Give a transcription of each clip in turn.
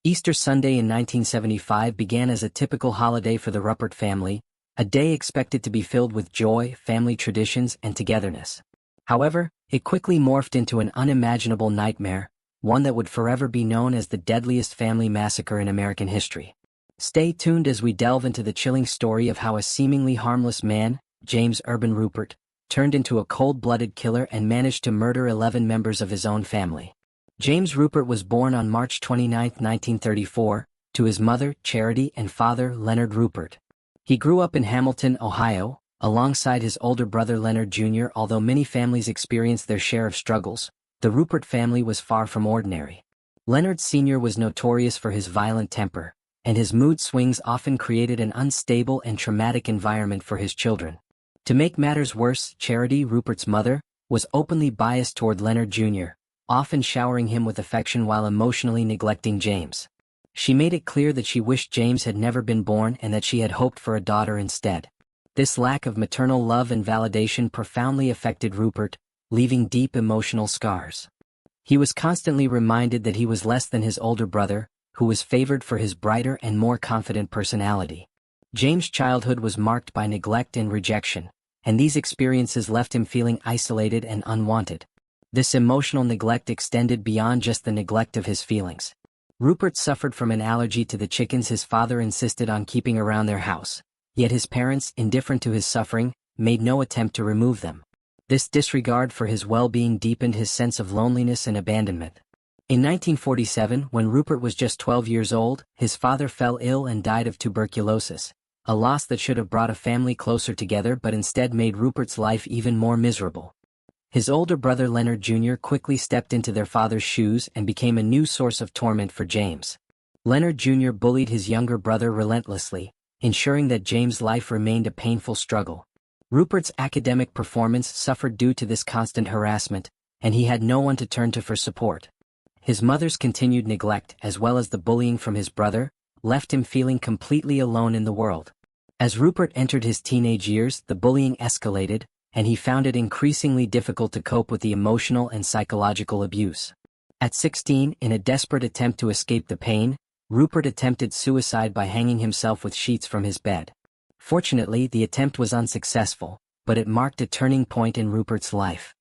Easter Sunday in 1975 began as a typical holiday for the Rupert family, a day expected to be filled with joy, family traditions, and togetherness. However, it quickly morphed into an unimaginable nightmare, one that would forever be known as the deadliest family massacre in American history. Stay tuned as we delve into the chilling story of how a seemingly harmless man, James Urban Rupert, turned into a cold-blooded killer and managed to murder 11 members of his own family. James Rupert was born on March 29, 1934, to his mother, Charity, and father, Leonard Rupert. He grew up in Hamilton, Ohio, alongside his older brother Leonard Jr. Although many families experienced their share of struggles, the Rupert family was far from ordinary. Leonard Sr. was notorious for his violent temper, and his mood swings often created an unstable and traumatic environment for his children. To make matters worse, Charity, Rupert's mother, was openly biased toward Leonard Jr., often showering him with affection while emotionally neglecting James. She made it clear that she wished James had never been born and that she had hoped for a daughter instead. This lack of maternal love and validation profoundly affected Rupert, leaving deep emotional scars. He was constantly reminded that he was less than his older brother, who was favored for his brighter and more confident personality. James' childhood was marked by neglect and rejection, and these experiences left him feeling isolated and unwanted. This emotional neglect extended beyond just the neglect of his feelings. Rupert suffered from an allergy to the chickens his father insisted on keeping around their house, yet his parents, indifferent to his suffering, made no attempt to remove them. This disregard for his well-being deepened his sense of loneliness and abandonment. In 1947, when Rupert was just 12 years old, his father fell ill and died of tuberculosis, a loss that should have brought a family closer together but instead made Rupert's life even more miserable. His older brother Leonard Jr. quickly stepped into their father's shoes and became a new source of torment for James. Leonard Jr. bullied his younger brother relentlessly, ensuring that James' life remained a painful struggle. Rupert's academic performance suffered due to this constant harassment, and he had no one to turn to for support. His mother's continued neglect, as well as the bullying from his brother, left him feeling completely alone in the world. As Rupert entered his teenage years, the bullying escalated, and he found it increasingly difficult to cope with the emotional and psychological abuse. At 16, in a desperate attempt to escape the pain, Rupert attempted suicide by hanging himself with sheets from his bed. Fortunately, the attempt was unsuccessful, but it marked a turning point in Rupert's life.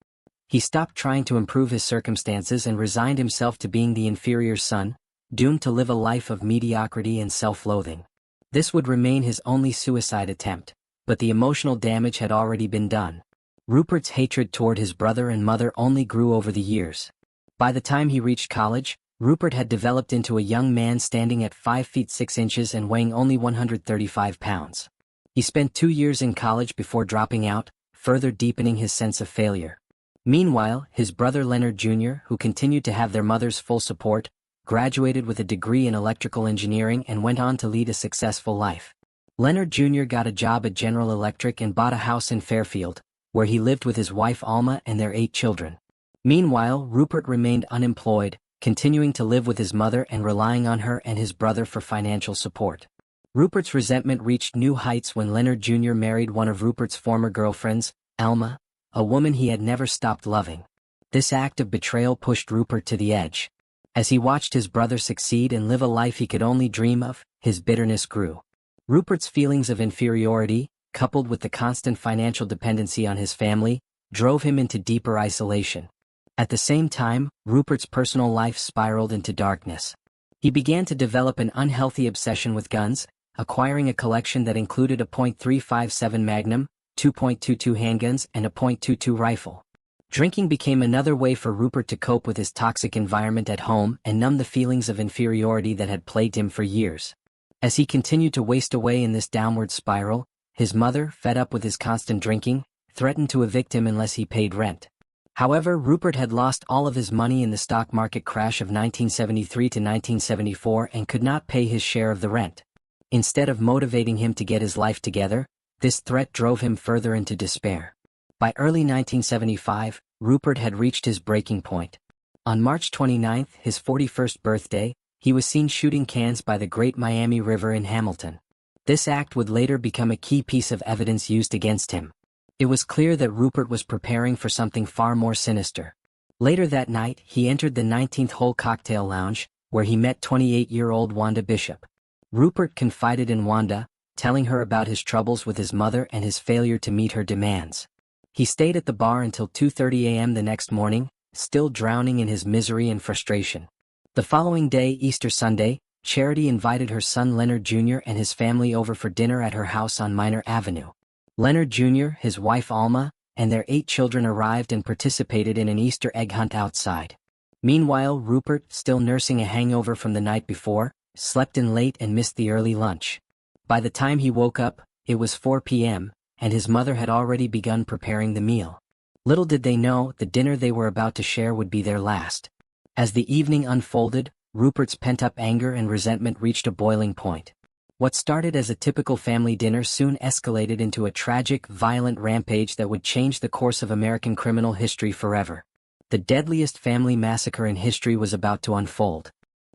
He stopped trying to improve his circumstances and resigned himself to being the inferior son, doomed to live a life of mediocrity and self-loathing. This would remain his only suicide attempt, but the emotional damage had already been done. Rupert's hatred toward his brother and mother only grew over the years. By the time he reached college, Rupert had developed into a young man standing at 5 feet 6 inches and weighing only 135 pounds. He spent 2 years in college before dropping out, further deepening his sense of failure. Meanwhile, his brother Leonard Jr., who continued to have their mother's full support, graduated with a degree in electrical engineering and went on to lead a successful life. Leonard Jr. got a job at General Electric and bought a house in Fairfield, where he lived with his wife Alma and their 8 children. Meanwhile, Rupert remained unemployed, continuing to live with his mother and relying on her and his brother for financial support. Rupert's resentment reached new heights when Leonard Jr. married one of Rupert's former girlfriends, Alma, a woman he had never stopped loving. This act of betrayal pushed Rupert to the edge. As he watched his brother succeed and live a life he could only dream of, his bitterness grew. Rupert's feelings of inferiority, coupled with the constant financial dependency on his family, drove him into deeper isolation. At the same time, Rupert's personal life spiraled into darkness. He began to develop an unhealthy obsession with guns, acquiring a collection that included a .357 Magnum, 2.22 handguns, and a .22 rifle. Drinking became another way for Rupert to cope with his toxic environment at home and numb the feelings of inferiority that had plagued him for years. As he continued to waste away in this downward spiral, his mother, fed up with his constant drinking, threatened to evict him unless he paid rent. However, Rupert had lost all of his money in the stock market crash of 1973 to 1974 and could not pay his share of the rent. Instead of motivating him to get his life together, this threat drove him further into despair. By early 1975, Rupert had reached his breaking point. On March 29, his 41st birthday, he was seen shooting cans by the Great Miami River in Hamilton. This act would later become a key piece of evidence used against him. It was clear that Rupert was preparing for something far more sinister. Later that night, he entered the 19th Hole Cocktail Lounge, where he met 28-year-old Wanda Bishop. Rupert confided in Wanda, telling her about his troubles with his mother and his failure to meet her demands. He stayed at the bar until 2:30 a.m. the next morning, still drowning in his misery and frustration. The following day, Easter Sunday, Charity invited her son Leonard Jr. and his family over for dinner at her house on Minor Avenue. Leonard Jr., his wife Alma, and their 8 children arrived and participated in an Easter egg hunt outside. Meanwhile, Rupert, still nursing a hangover from the night before, slept in late and missed the early lunch. By the time he woke up, it was 4 p.m., and his mother had already begun preparing the meal. Little did they know, the dinner they were about to share would be their last. As the evening unfolded, Rupert's pent-up anger and resentment reached a boiling point. What started as a typical family dinner soon escalated into a tragic, violent rampage that would change the course of American criminal history forever. The deadliest family massacre in history was about to unfold.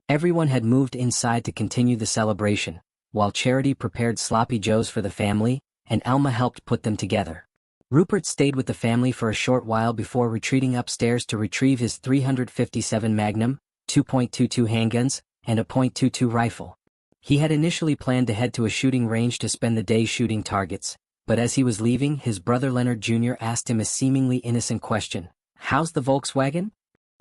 Everyone had moved inside to continue the celebration, while Charity prepared sloppy joes for the family, and Alma helped put them together. Rupert stayed with the family for a short while before retreating upstairs to retrieve his .357 Magnum, 2.22 handguns, and a .22 rifle. He had initially planned to head to a shooting range to spend the day shooting targets, but as he was leaving, his brother Leonard Jr. asked him a seemingly innocent question: "How's the Volkswagen?"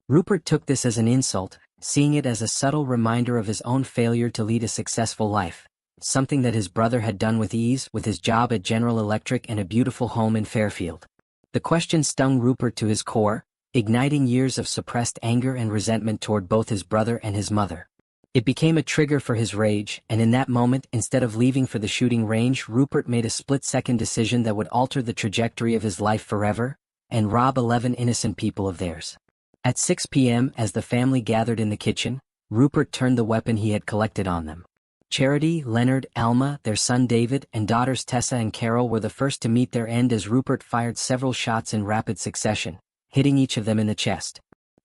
Rupert took this as an insult, seeing it as a subtle reminder of his own failure to lead a successful life, something that his brother had done with ease with his job at General Electric and a beautiful home in Fairfield. The question stung Rupert to his core, igniting years of suppressed anger and resentment toward both his brother and his mother. It became a trigger for his rage, and in that moment, instead of leaving for the shooting range, Rupert made a split-second decision that would alter the trajectory of his life forever, and rob 11 innocent people of theirs. At 6 p.m., as the family gathered in the kitchen, Rupert turned the weapon he had collected on them. Charity, Leonard, Alma, their son David, and daughters Tessa and Carol were the first to meet their end as Rupert fired several shots in rapid succession, hitting each of them in the chest.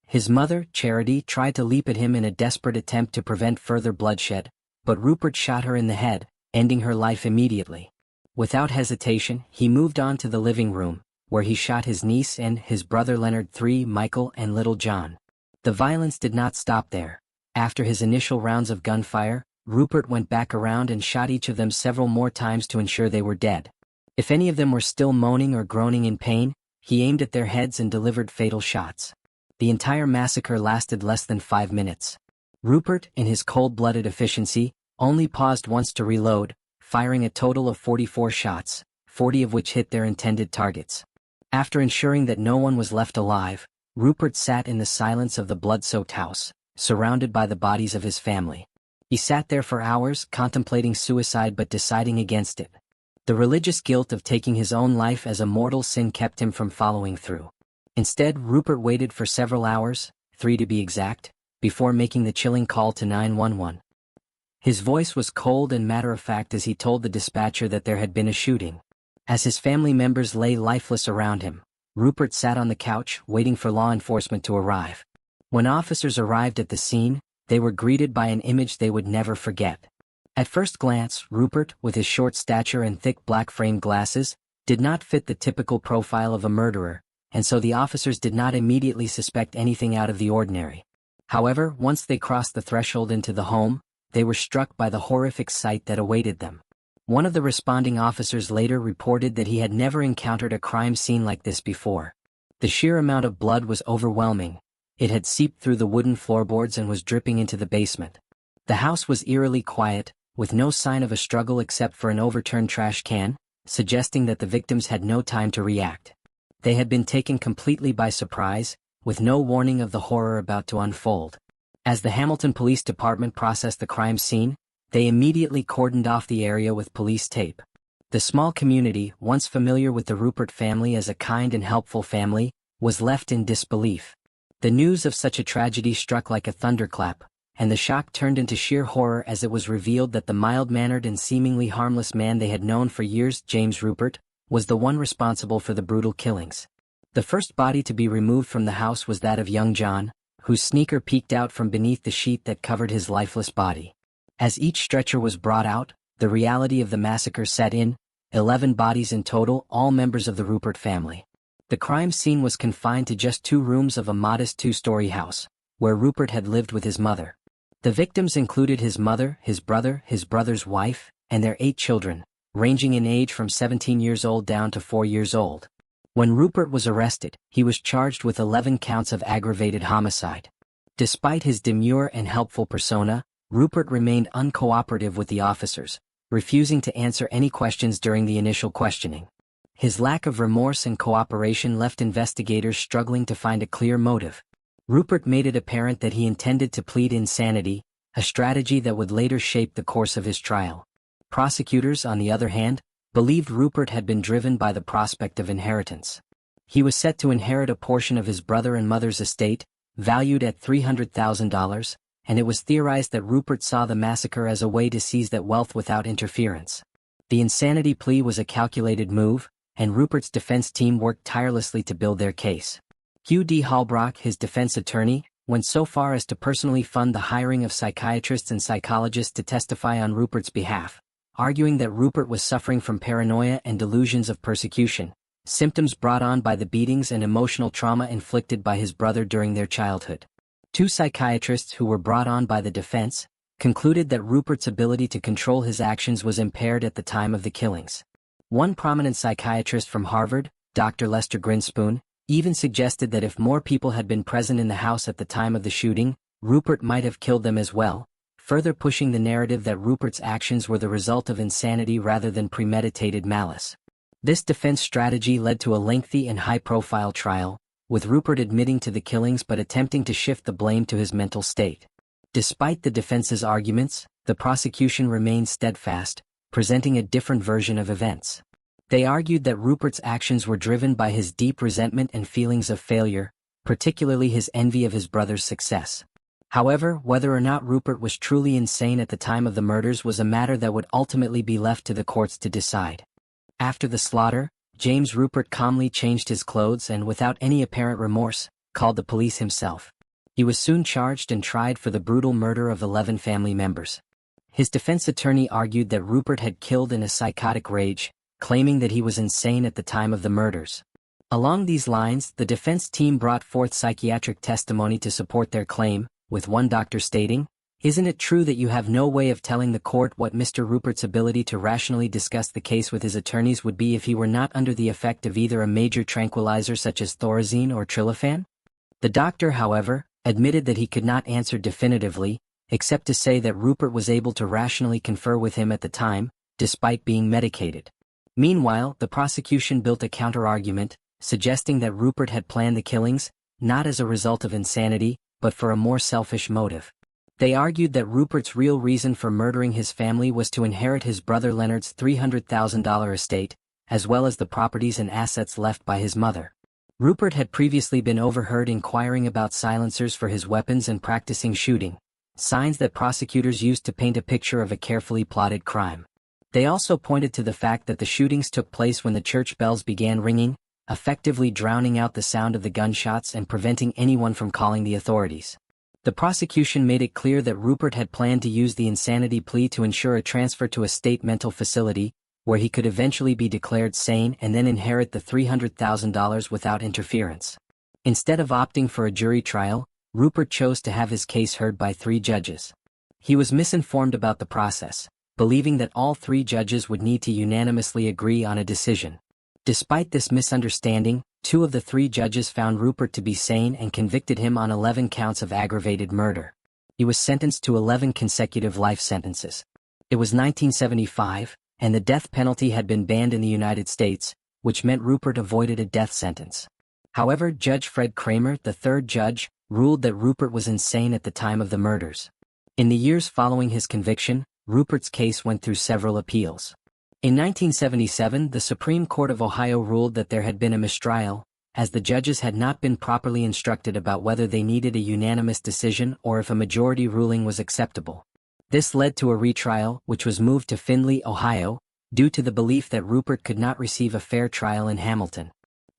His mother, Charity, tried to leap at him in a desperate attempt to prevent further bloodshed, but Rupert shot her in the head, ending her life immediately. Without hesitation, he moved on to the living room, where he shot his niece and his brother Leonard III, Michael, and little John. The violence did not stop there. After his initial rounds of gunfire, Rupert went back around and shot each of them several more times to ensure they were dead. If any of them were still moaning or groaning in pain, he aimed at their heads and delivered fatal shots. The entire massacre lasted less than 5 minutes. Rupert, in his cold-blooded efficiency, only paused once to reload, firing a total of 44 shots, 40 of which hit their intended targets. After ensuring that no one was left alive, Rupert sat in the silence of the blood-soaked house, surrounded by the bodies of his family. He sat there for hours, contemplating suicide but deciding against it. The religious guilt of taking his own life as a mortal sin kept him from following through. Instead, Rupert waited for several hours, 3 to be exact, before making the chilling call to 911. His voice was cold and matter-of-fact as he told the dispatcher that there had been a shooting. As his family members lay lifeless around him, Rupert sat on the couch, waiting for law enforcement to arrive. When officers arrived at the scene, they were greeted by an image they would never forget. At first glance, Rupert, with his short stature and thick black-framed glasses, did not fit the typical profile of a murderer, and so the officers did not immediately suspect anything out of the ordinary. However, once they crossed the threshold into the home, they were struck by the horrific sight that awaited them. One of the responding officers later reported that he had never encountered a crime scene like this before. The sheer amount of blood was overwhelming. It had seeped through the wooden floorboards and was dripping into the basement. The house was eerily quiet, with no sign of a struggle except for an overturned trash can, suggesting that the victims had no time to react. They had been taken completely by surprise, with no warning of the horror about to unfold. As the Hamilton Police Department processed the crime scene, they immediately cordoned off the area with police tape. The small community, once familiar with the Rupert family as a kind and helpful family, was left in disbelief. The news of such a tragedy struck like a thunderclap, and the shock turned into sheer horror as it was revealed that the mild-mannered and seemingly harmless man they had known for years, James Rupert, was the one responsible for the brutal killings. The first body to be removed from the house was that of young John, whose sneaker peeked out from beneath the sheet that covered his lifeless body. As each stretcher was brought out, the reality of the massacre set in, 11 bodies in total, all members of the Rupert family. The crime scene was confined to just 2 rooms of a modest 2-story house, where Rupert had lived with his mother. The victims included his mother, his brother's wife, and their 8 children, ranging in age from 17 years old down to 4 years old. When Rupert was arrested, he was charged with 11 counts of aggravated homicide. Despite his demure and helpful persona, Rupert remained uncooperative with the officers, refusing to answer any questions during the initial questioning. His lack of remorse and cooperation left investigators struggling to find a clear motive. Rupert made it apparent that he intended to plead insanity, a strategy that would later shape the course of his trial. Prosecutors, on the other hand, believed Rupert had been driven by the prospect of inheritance. He was set to inherit a portion of his brother and mother's estate, valued at $300,000, and it was theorized that Rupert saw the massacre as a way to seize that wealth without interference. The insanity plea was a calculated move, and Rupert's defense team worked tirelessly to build their case. Hugh D. Halbrock, his defense attorney, went so far as to personally fund the hiring of psychiatrists and psychologists to testify on Rupert's behalf, arguing that Rupert was suffering from paranoia and delusions of persecution, symptoms brought on by the beatings and emotional trauma inflicted by his brother during their childhood. 2 psychiatrists who were brought on by the defense concluded that Rupert's ability to control his actions was impaired at the time of the killings. One prominent psychiatrist from Harvard, Dr. Lester Grinspoon, even suggested that if more people had been present in the house at the time of the shooting, Rupert might have killed them as well, further pushing the narrative that Rupert's actions were the result of insanity rather than premeditated malice. This defense strategy led to a lengthy and high-profile trial, with Rupert admitting to the killings but attempting to shift the blame to his mental state. Despite the defense's arguments, the prosecution remained steadfast, presenting a different version of events. They argued that Rupert's actions were driven by his deep resentment and feelings of failure, particularly his envy of his brother's success. However, whether or not Rupert was truly insane at the time of the murders was a matter that would ultimately be left to the courts to decide. After the slaughter, James Rupert calmly changed his clothes and, without any apparent remorse, called the police himself. He was soon charged and tried for the brutal murder of 11 family members. His defense attorney argued that Rupert had killed in a psychotic rage, claiming that he was insane at the time of the murders. Along these lines, the defense team brought forth psychiatric testimony to support their claim, with one doctor stating, "Isn't it true that you have no way of telling the court what Mr. Rupert's ability to rationally discuss the case with his attorneys would be if he were not under the effect of either a major tranquilizer such as Thorazine or Trilofan?" The doctor, however, admitted that he could not answer definitively, except to say that Rupert was able to rationally confer with him at the time, despite being medicated. Meanwhile, the prosecution built a counter-argument, suggesting that Rupert had planned the killings, not as a result of insanity, but for a more selfish motive. They argued that Rupert's real reason for murdering his family was to inherit his brother Leonard's $300,000 estate, as well as the properties and assets left by his mother. Rupert had previously been overheard inquiring about silencers for his weapons and practicing shooting, signs that prosecutors used to paint a picture of a carefully plotted crime. They also pointed to the fact that the shootings took place when the church bells began ringing, effectively drowning out the sound of the gunshots and preventing anyone from calling the authorities. The prosecution made it clear that Rupert had planned to use the insanity plea to ensure a transfer to a state mental facility, where he could eventually be declared sane and then inherit the $300,000 without interference. Instead of opting for a jury trial, Rupert chose to have his case heard by 3 judges. He was misinformed about the process, believing that all 3 judges would need to unanimously agree on a decision. Despite this misunderstanding, 2 of the 3 judges found Rupert to be sane and convicted him on 11 counts of aggravated murder. He was sentenced to 11 consecutive life sentences. It was 1975, and the death penalty had been banned in the United States, which meant Rupert avoided a death sentence. However, Judge Fred Kramer, the 3rd judge, ruled that Rupert was insane at the time of the murders. In the years following his conviction, Rupert's case went through several appeals. In 1977, the Supreme Court of Ohio ruled that there had been a mistrial, as the judges had not been properly instructed about whether they needed a unanimous decision or if a majority ruling was acceptable. This led to a retrial, which was moved to Findlay, Ohio, due to the belief that Rupert could not receive a fair trial in Hamilton.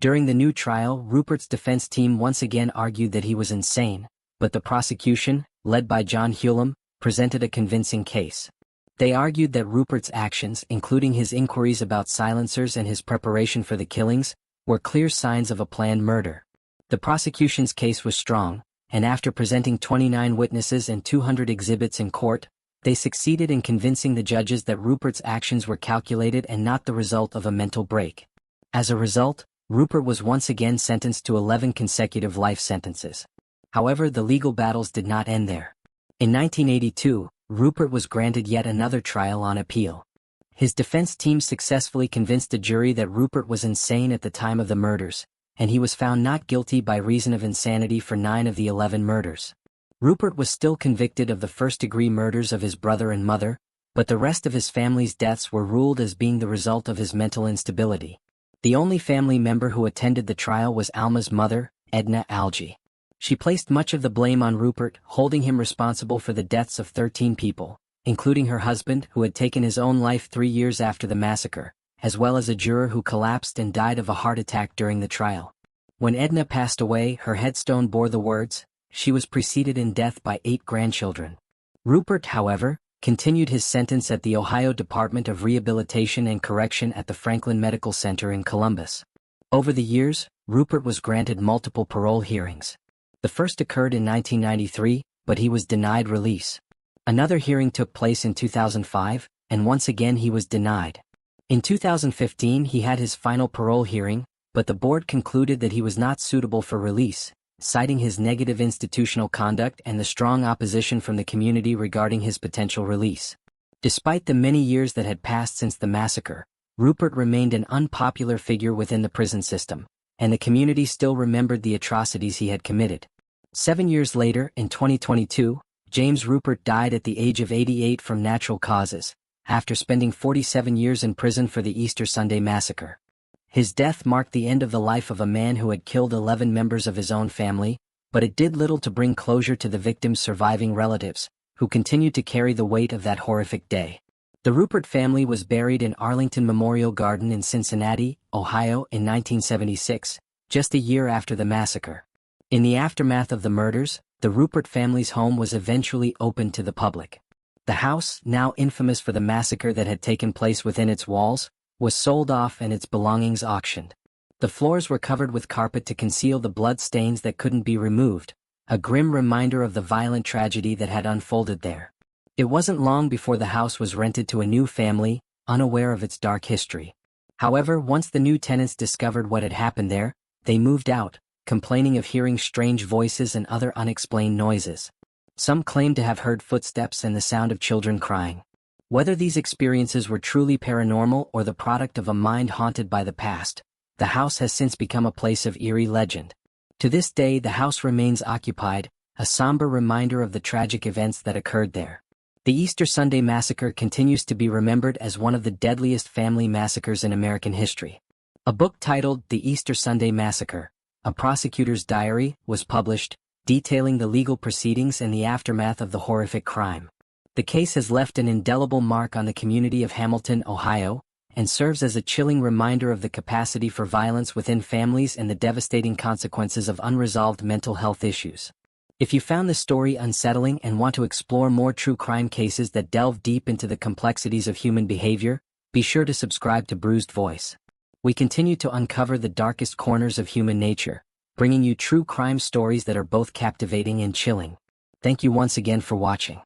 During the new trial, Rupert's defense team once again argued that he was insane, but the prosecution, led by John Hulam, presented a convincing case. They argued that Rupert's actions, including his inquiries about silencers and his preparation for the killings, were clear signs of a planned murder. The prosecution's case was strong, and after presenting 29 witnesses and 200 exhibits in court, they succeeded in convincing the judges that Rupert's actions were calculated and not the result of a mental break. As a result, Rupert was once again sentenced to 11 consecutive life sentences. However, the legal battles did not end there. In 1982, Rupert was granted yet another trial on appeal. His defense team successfully convinced a jury that Rupert was insane at the time of the murders, and he was found not guilty by reason of insanity for 9 of the 11 murders. Rupert was still convicted of the first-degree murders of his brother and mother, but the rest of his family's deaths were ruled as being the result of his mental instability. The only family member who attended the trial was Alma's mother, Edna Alge. She placed much of the blame on Rupert, holding him responsible for the deaths of 13 people, including her husband who had taken his own life 3 years after the massacre, as well as a juror who collapsed and died of a heart attack during the trial. When Edna passed away, her headstone bore the words, "She was preceded in death by 8 grandchildren." Rupert, however, continued his sentence at the Ohio Department of Rehabilitation and Correction at the Franklin Medical Center in Columbus. Over the years, Rupert was granted multiple parole hearings. The first occurred in 1993, but he was denied release. Another hearing took place in 2005, and once again he was denied. In 2015 he had his final parole hearing, but the board concluded that he was not suitable for release, citing his negative institutional conduct and the strong opposition from the community regarding his potential release. Despite the many years that had passed since the massacre, Rupert remained an unpopular figure within the prison system, and the community still remembered the atrocities he had committed. 7 years later, in 2022, James Rupert died at the age of 88 from natural causes, after spending 47 years in prison for the Easter Sunday massacre. His death marked the end of the life of a man who had killed 11 members of his own family, but it did little to bring closure to the victims' surviving relatives, who continued to carry the weight of that horrific day. The Rupert family was buried in Arlington Memorial Garden in Cincinnati, Ohio in 1976, just a year after the massacre. In the aftermath of the murders, the Rupert family's home was eventually opened to the public. The house, now infamous for the massacre that had taken place within its walls, was sold off and its belongings auctioned. The floors were covered with carpet to conceal the blood stains that couldn't be removed, a grim reminder of the violent tragedy that had unfolded there. It wasn't long before the house was rented to a new family, unaware of its dark history. However, once the new tenants discovered what had happened there, they moved out, complaining of hearing strange voices and other unexplained noises. Some claimed to have heard footsteps and the sound of children crying. Whether these experiences were truly paranormal or the product of a mind haunted by the past, the house has since become a place of eerie legend. To this day, the house remains occupied, a somber reminder of the tragic events that occurred there. The Easter Sunday massacre continues to be remembered as one of the deadliest family massacres in American history. A book titled The Easter Sunday Massacre, A Prosecutor's Diary, was published, detailing the legal proceedings and the aftermath of the horrific crime. The case has left an indelible mark on the community of Hamilton, Ohio, and serves as a chilling reminder of the capacity for violence within families and the devastating consequences of unresolved mental health issues. If you found this story unsettling and want to explore more true crime cases that delve deep into the complexities of human behavior, be sure to subscribe to Bruised Voice. We continue to uncover the darkest corners of human nature, bringing you true crime stories that are both captivating and chilling. Thank you once again for watching.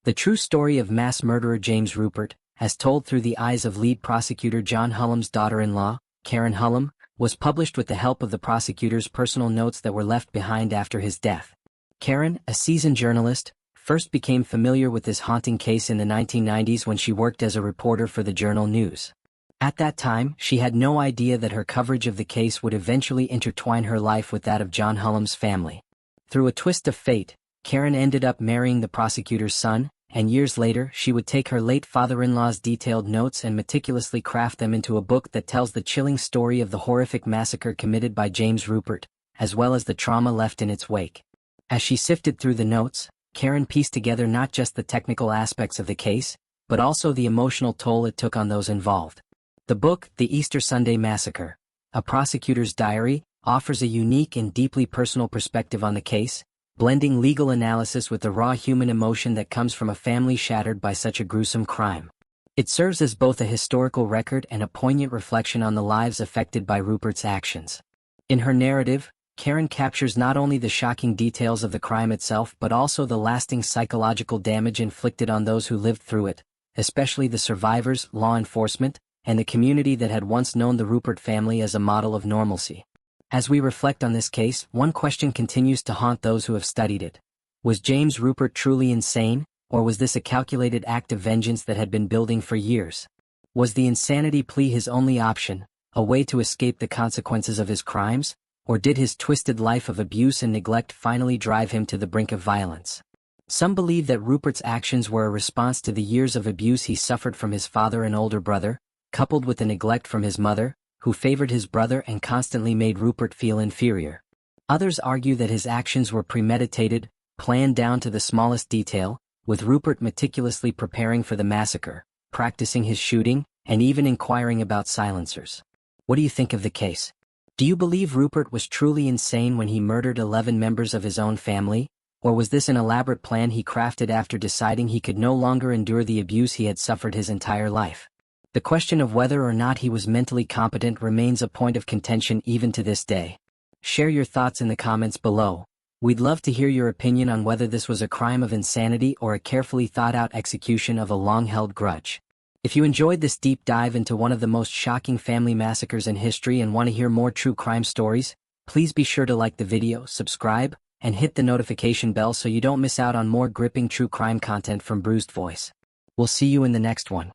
The true story of mass murderer James Rupert, as told through the eyes of lead prosecutor John Hullum's daughter-in-law, Karen Hullum, was published with the help of the prosecutor's personal notes that were left behind after his death. Karen, a seasoned journalist, first became familiar with this haunting case in the 1990s when she worked as a reporter for the Journal News. At that time, she had no idea that her coverage of the case would eventually intertwine her life with that of John Hullum's family. Through a twist of fate, Karen ended up marrying the prosecutor's son, and years later she would take her late father-in-law's detailed notes and meticulously craft them into a book that tells the chilling story of the horrific massacre committed by James Rupert, as well as the trauma left in its wake. As she sifted through the notes, Karen pieced together not just the technical aspects of the case, but also the emotional toll it took on those involved. The book, The Easter Sunday Massacre, A Prosecutor's Diary, offers a unique and deeply personal perspective on the case, blending legal analysis with the raw human emotion that comes from a family shattered by such a gruesome crime. It serves as both a historical record and a poignant reflection on the lives affected by Rupert's actions. In her narrative, Karen captures not only the shocking details of the crime itself but also the lasting psychological damage inflicted on those who lived through it, especially the survivors, law enforcement, and the community that had once known the Rupert family as a model of normalcy. As we reflect on this case, one question continues to haunt those who have studied it. Was James Rupert truly insane, or was this a calculated act of vengeance that had been building for years? Was the insanity plea his only option, a way to escape the consequences of his crimes, or did his twisted life of abuse and neglect finally drive him to the brink of violence? Some believe that Rupert's actions were a response to the years of abuse he suffered from his father and older brother, coupled with the neglect from his mother, who favored his brother and constantly made Rupert feel inferior. Others argue that his actions were premeditated, planned down to the smallest detail, with Rupert meticulously preparing for the massacre, practicing his shooting, and even inquiring about silencers. What do you think of the case? Do you believe Rupert was truly insane when he murdered 11 members of his own family, or was this an elaborate plan he crafted after deciding he could no longer endure the abuse he had suffered his entire life? The question of whether or not he was mentally competent remains a point of contention even to this day. Share your thoughts in the comments below. We'd love to hear your opinion on whether this was a crime of insanity or a carefully thought-out execution of a long-held grudge. If you enjoyed this deep dive into one of the most shocking family massacres in history and want to hear more true crime stories, please be sure to like the video, subscribe, and hit the notification bell so you don't miss out on more gripping true crime content from Bruised Voice. We'll see you in the next one.